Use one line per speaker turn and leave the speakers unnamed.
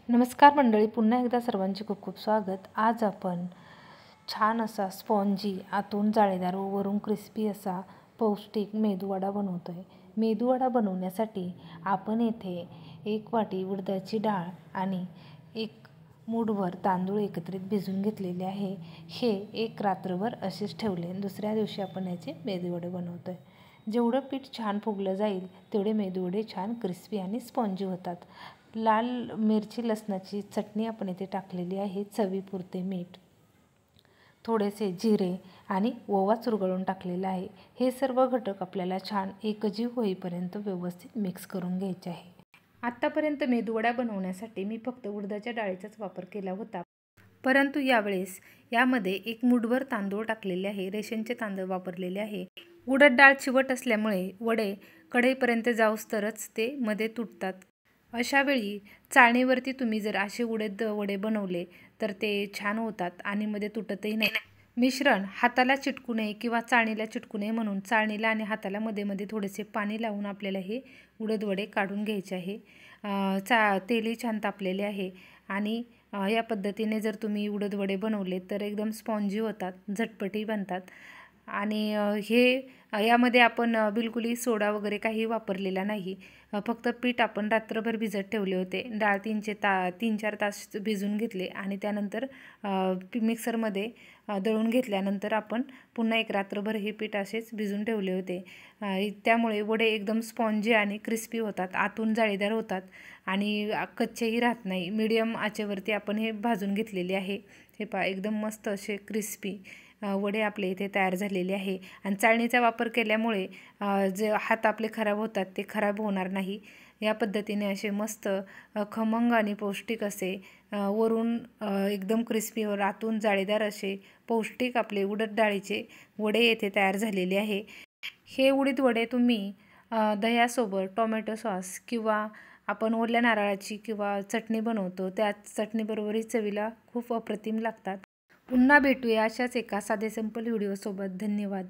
नमस्कार मंडळी, पुन्हा एकदा सर्वांचे खूप खूप स्वागत। आज आपण छान असा स्पॉन्जी, आतून जाळीदार व वरून क्रिस्पी असा पौष्टिक मेदूवडा बनवतोय। मेदूवडा बनवण्यासाठी आपण येथे 1 वाटी उडदाची डाळ आणि 1 मूठभर तांदूळ एकत्रित भिजवून घेतलेले आहे। हे एक रात्रभर असेच ठेवले। दुसऱ्या दिवशी आपण याचे मेदूवडे बनवतोय। जेवढं पीठ छान फुगलं जाईल तेवढे मेदूवडे छान क्रिस्पी आणि स्पॉन्जी होतात। लाल मिरची लसणाची चटणी आपण इथे टाकलेली आहे, चवीपुरते मीठ, थोडेसे जिरे आणि ओवा चुरगळून टाकलेला आहे। हे सर्व घटक आपल्याला छान एकजीव होईपर्यंत व्यवस्थित मिक्स करून घ्यायचे आहे। आतापर्यंत मेदूवडा बनवण्यासाठी मी फक्त उडदाच्या डाळीचाच वापर केला होता, परंतु यावेळेस यामध्ये 1 मूठभर तांदूळ टाकलेले आहे। रेशनचे तांदूळ वापरलेले आहे। उडद डाळ चिवट असल्यामुळे वडे कढईपर्यंत जाऊस्तरच ते मध्ये तुटतात। अशा वेळी चाळणीवरती तुम्ही जर असे उडद वडे बनवले तर ते छान होतात आणि मध्ये तुटतही नाही। मिश्रण हाताला चिटकू नये किंवा चाळणीला चिटकू नये म्हणून चाळणीला आणि हाताला मध्ये मध्ये थोडेसे पाणी लावून आपल्याला हे उडद वडे काढून घ्यायचे आहे। तेलही छान तापलेले आहे आणि या पद्धतीने जर तुम्ही उडद वडे बनवले तर एकदम स्पॉन्जी होतात, झटपटी बनतात। आणि यामध्ये आपण बिलकुलही सोडा वगैरे काही वापरलेला नाही। फक्त पीठ आपण रात्रभर भिजत ठेवले होते। डाळ 3-4 तास भिजून घेतले आणि त्यानंतर मिक्सरमध्ये दळून घेतल्यानंतर आपण पुन्हा एक रात्रभर हे पीठ असेच भिजून ठेवले होते। त्यामुळे वडे एकदम स्पॉन्जी आणि क्रिस्पी होतात, आतून जाळीदार होतात आणि कच्चेही राहत नाही। मीडियम आचेवरती आपण हे भाजून घेतलेले आहे। हे पहा, एकदम मस्त असे क्रिस्पी वडे आपले इथे तयार झालेले आहे। आणि चाळणीचा वापर केल्यामुळे जे हात आपले खराब होतात ते खराब होणार नाही। या पद्धतीने असे मस्त खमंग आणि पौष्टिक असे वरून एकदम क्रिस्पी व आतून जाळीदार असे पौष्टिक आपले उडद डाळीचे वडे येथे तयार झालेले आहे। हे उडीद वडे तुम्ही दह्यासोबत, टोमॅटो सॉस किंवा आपण ओल्या नारळाची किंवा चटणी बनवतो त्या चटणीबरोबरही चवीला खूप अप्रतिम लागतात। पुन्हा भेटूया अशाच एका साधे सिंपल व्हिडिओसोबत। धन्यवाद।